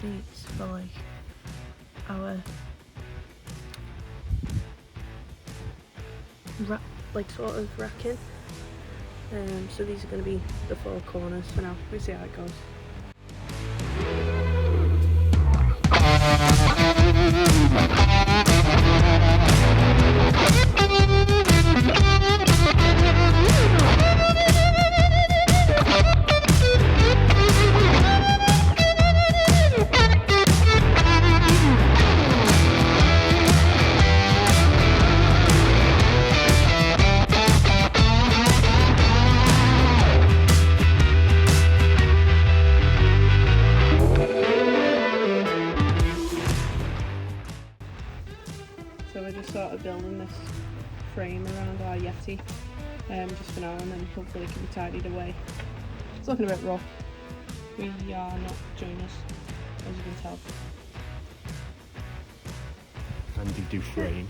these for like our sort of racking. So these are going to be the 4 corners for now. We'll see how it goes. So we're just sort of building this frame around our Yeti just for now, and then hopefully it can be tidied away. It's looking a bit rough. We are not joiners, as you can tell. Andy Dufresne.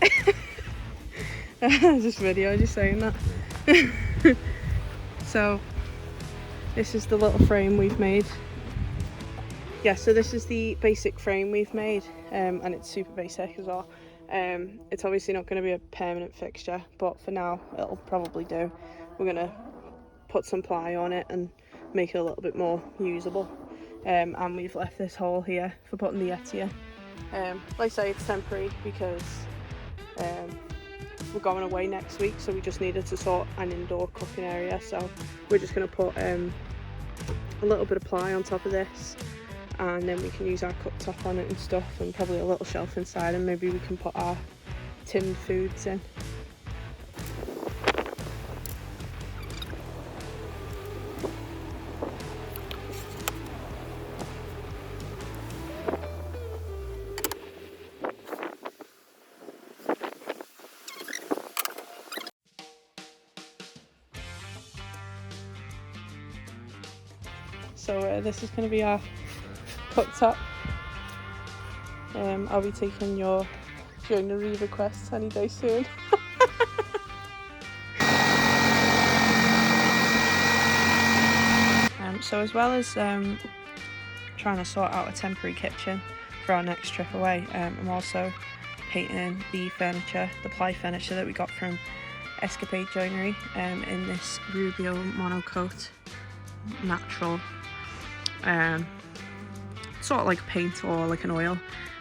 This video just saying that. So this is the little frame we've made. Yeah, so this is the basic frame we've made, and it's super basic as well. It's obviously not going to be a permanent fixture, but for now it'll probably do. We're going to put some ply on it and make it a little bit more usable, and we've left this hole here for putting the Yeti in. Like I say, it's temporary because we're going away next week, so we just needed to sort an indoor cooking area, so we're just going to put a little bit of ply on top of this, and then we can use our cooktop on it and stuff, and probably a little shelf inside, and maybe we can put our tinned foods in. So this is going to be our cooktop. I'll be taking your joinery requests any day soon. So as well as trying to sort out a temporary kitchen for our next trip away, I'm also painting the furniture, the ply furniture that we got from Escapade Joinery in this Rubio monocoat natural sort of like paint or like an oil,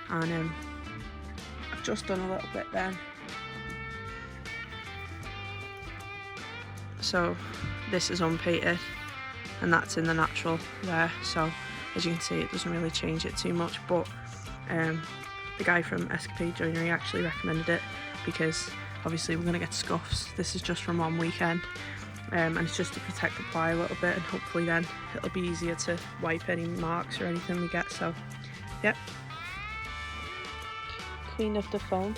and I've just done a little bit then. So this is unpainted and that's in the natural there, so as you can see it doesn't really change it too much, but the guy from Escapade Joinery actually recommended it because obviously we're going to get scuffs. This is just from one weekend, and it's just to protect the ply a little bit, and hopefully then it'll be easier to wipe any marks or anything we get. So yep, Queen of the Foam.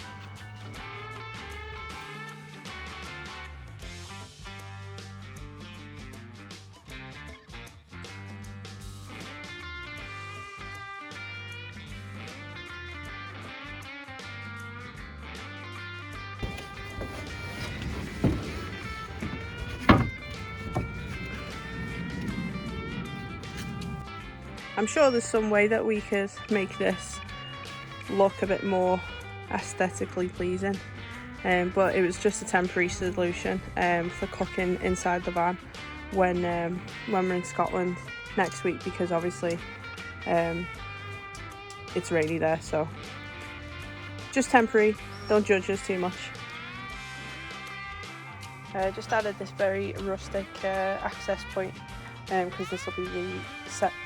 I'm sure there's some way that we could make this look a bit more aesthetically pleasing, but it was just a temporary solution for cooking inside the van when we're in Scotland next week, because obviously it's rainy there, so just temporary, don't judge us too much. Just added this very rustic access point because this will be the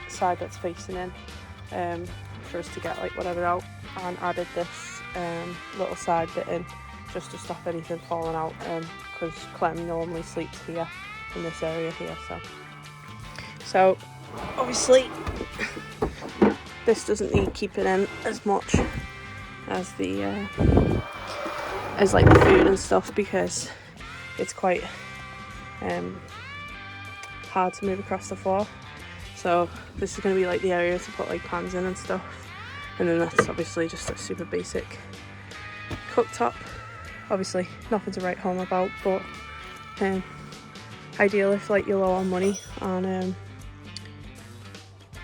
side that's facing in for us to get like whatever out, and added this little side bit in just to stop anything falling out, because Clem normally sleeps here in this area here, so obviously this doesn't need keeping in as much as the as like the food and stuff, because it's quite hard to move across the floor. So this is going to be like the area to put like pans in and stuff, and then that's obviously just a super basic cooktop. Obviously nothing to write home about, but ideal if like you're low on money and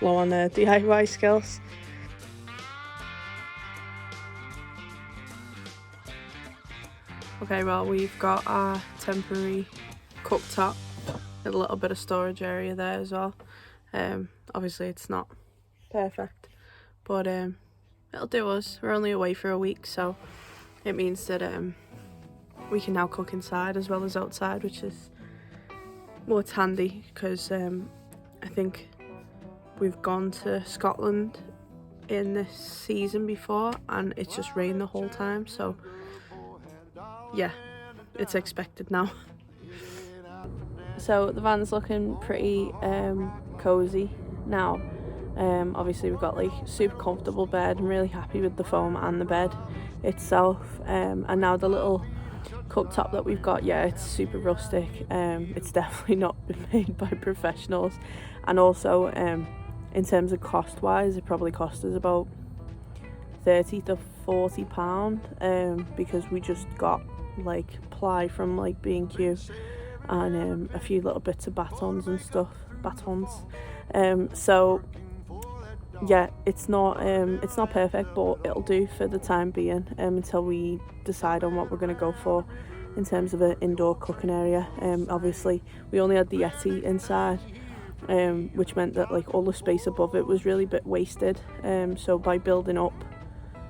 low on DIY skills. Okay, well, we've got our temporary cooktop, a little bit of storage area there as well. Obviously it's not perfect, but it'll do us. We're only away for a week, so it means that we can now cook inside as well as outside, which is, well, it's handy because I think we've gone to Scotland in this season before and it's just rained the whole time, so yeah, it's expected now. So the van's looking pretty cozy now. Obviously we've got like super comfortable bed. I'm really happy with the foam and the bed itself, and now the little cooktop that we've got, yeah, it's super rustic. It's definitely not been made by professionals, and also in terms of cost wise, it probably cost us about £30 to £40, because we just got like ply from like B&Q and a few little bits of batons and stuff. So yeah, it's not perfect, but it'll do for the time being, until we decide on what we're going to go for in terms of an indoor cooking area. Obviously we only had the Yeti inside, which meant that like all the space above it was really a bit wasted, so by building up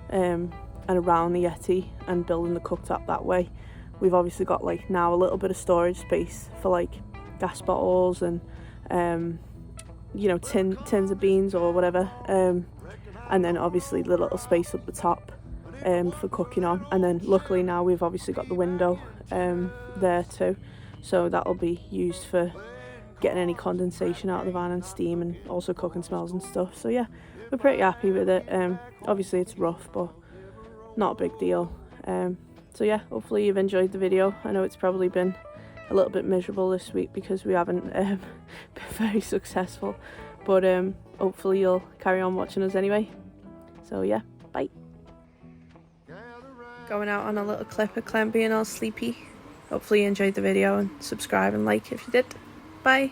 and around the Yeti and building the cooktop that way, we've obviously got like now a little bit of storage space for like gas bottles and you know, tins of beans or whatever, and then obviously the little space up the top for cooking on. And then luckily now we've obviously got the window there too, so that'll be used for getting any condensation out of the van and steam, and also cooking smells and stuff. So yeah, we're pretty happy with it. Obviously it's rough, but not a big deal. So yeah, hopefully you've enjoyed the video. I know it's probably been a little bit miserable this week because we haven't been very successful, but hopefully you'll carry on watching us anyway. So yeah, bye. Going out on a little clip of Clem being all sleepy. Hopefully you enjoyed the video, and subscribe and like if you did. Bye.